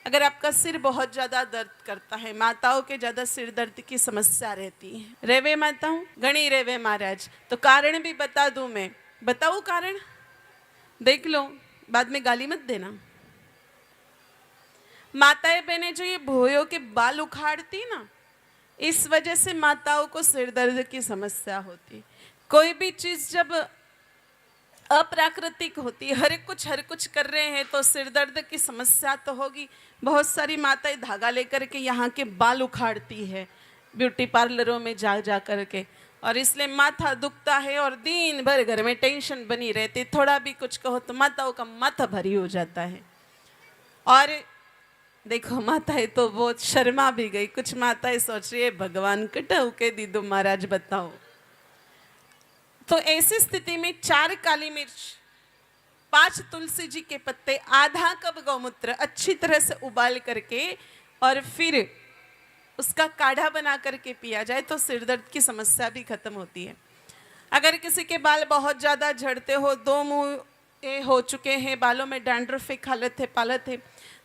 अगर आपका सिर बहुत ज़्यादा दर्द करता है, माताओं के ज़्यादा सिर दर्द की समस्या रहती है। रेवे माताओं घणी रेवे महाराज, तो कारण भी बता दूं मैं, बताऊं कारण? देख लो, बाद में गाली मत देना। माताएं बहनें जो ये भोयों के बाल उखाड़ती ना, इस वजह से माताओं को सिर दर्द की समस्या होती। कोई भी चीज जब अप्राकृतिक होती है, हर कुछ कर रहे हैं, तो सिर दर्द की समस्या तो होगी। बहुत सारी माताएं धागा लेकर के यहाँ के बाल उखाड़ती है ब्यूटी पार्लरों में जा जा करके, और इसलिए माथा दुखता है और दिन भर घर में टेंशन बनी रहती। थोड़ा भी कुछ कहो तो माताओं का माथा भारी हो जाता है। और देखो माताएं तो बहुत शर्मा भी गई। कुछ माताएं सोच रही है भगवान कटाऊ के दीदू महाराज बताओ। तो ऐसी स्थिति में 4 काली मिर्च, 5 तुलसी जी के पत्ते, आधा कप गौमूत्र अच्छी तरह से उबाल करके और फिर उसका काढ़ा बना करके पिया जाए तो सिर दर्द की समस्या भी खत्म होती है। अगर किसी के बाल बहुत ज़्यादा झड़ते हो, 2 मुँह हो चुके हैं, बालों में डैंड्रफ हालत है, पालत है,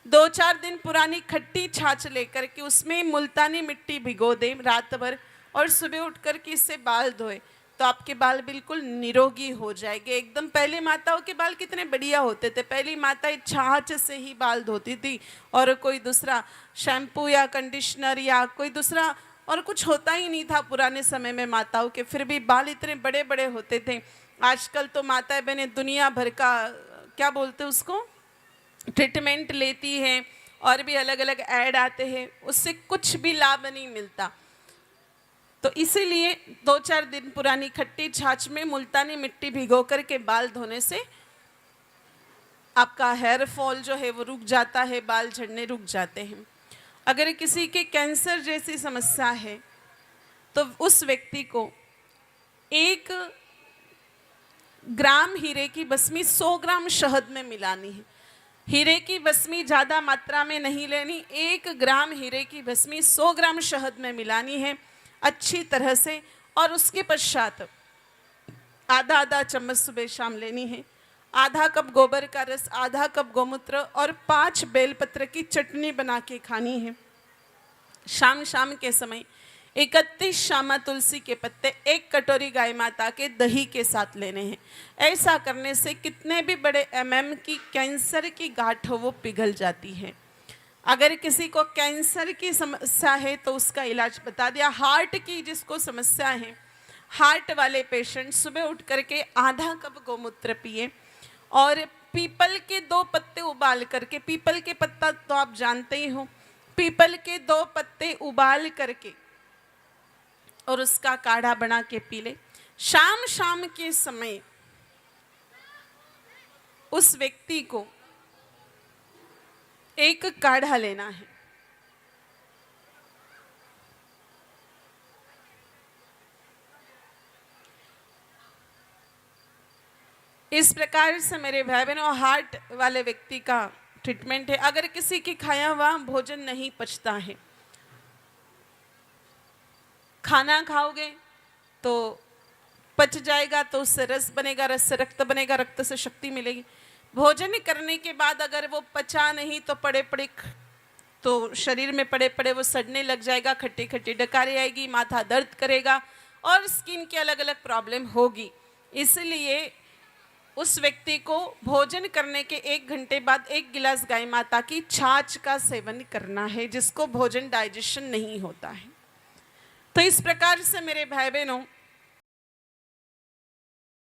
2-4 दिन पुरानी खट्टी छाछ लेकर के उसमें मुल्तानी मिट्टी भिगो दें रात भर और सुबह उठ कर के इससे बाल धोए तो आपके बाल बिल्कुल निरोगी हो जाएंगे एकदम। पहले माताओं के बाल कितने बढ़िया होते थे। पहली माताएं छाछ से ही बाल धोती थी और कोई दूसरा शैम्पू या कंडीशनर या कोई दूसरा और कुछ होता ही नहीं था पुराने समय में माताओं के, फिर भी बाल इतने बड़े बड़े होते थे। आजकल तो माताएं बहनें दुनिया भर का क्या बोलते उसको ट्रीटमेंट लेती हैं और भी अलग अलग ऐड आते हैं, उससे कुछ भी लाभ नहीं मिलता। तो इसीलिए 2-4 दिन पुरानी खट्टी छाछ में मुल्तानी मिट्टी भिगो कर के बाल धोने से आपका हेयर फॉल जो है वो रुक जाता है, बाल झड़ने रुक जाते हैं। अगर किसी के कैंसर जैसी समस्या है तो उस व्यक्ति को 1 ग्राम हीरे की बस्मी 100 ग्राम शहद में मिलानी है। हीरे की बस्मी ज़्यादा मात्रा में नहीं लेनी, 1 ग्राम हीरे की बस्मी 100 ग्राम शहद में मिलानी है अच्छी तरह से, और उसके पश्चात आधा चम्मच सुबह शाम लेनी है। आधा कप गोबर का रस, आधा कप गौमूत्र और 5 बेलपत्र की चटनी बना के खानी है। शाम के समय 31 श्यामा तुलसी के पत्ते 1 कटोरी गाय माता के दही के साथ लेने हैं। ऐसा करने से कितने भी बड़े की कैंसर की गांठ हो वो पिघल जाती है। अगर किसी को कैंसर की समस्या है तो उसका इलाज बता दिया। हार्ट की जिसको समस्या है, हार्ट वाले पेशेंट सुबह उठ करके आधा कप गौमूत्र पिए और पीपल के 2 पत्ते उबाल करके, पीपल के पत्ता तो आप जानते ही हो, पीपल के 2 पत्ते उबाल करके और उसका काढ़ा बना के पी ले। शाम के समय उस व्यक्ति को 1 काढ़ा लेना है। इस प्रकार से मेरे भाई बहनों हार्ट वाले व्यक्ति का ट्रीटमेंट है। अगर किसी की खाया हुआ भोजन नहीं पचता है, खाना खाओगे तो पच जाएगा, तो उससे रस बनेगा, रस से रक्त बनेगा, रक्त से शक्ति मिलेगी। भोजन करने के बाद अगर वो पचा नहीं तो पड़े पड़े तो शरीर में पड़े पड़े वो सड़ने लग जाएगा, खट्टी खट्टी डकारी आएगी, माथा दर्द करेगा और स्किन की अलग अलग प्रॉब्लम होगी। इसलिए उस व्यक्ति को भोजन करने के 1 घंटे बाद 1 गिलास गाय माता की छाछ का सेवन करना है, जिसको भोजन डाइजेशन नहीं होता है। तो इस प्रकार से मेरे भाई बहनों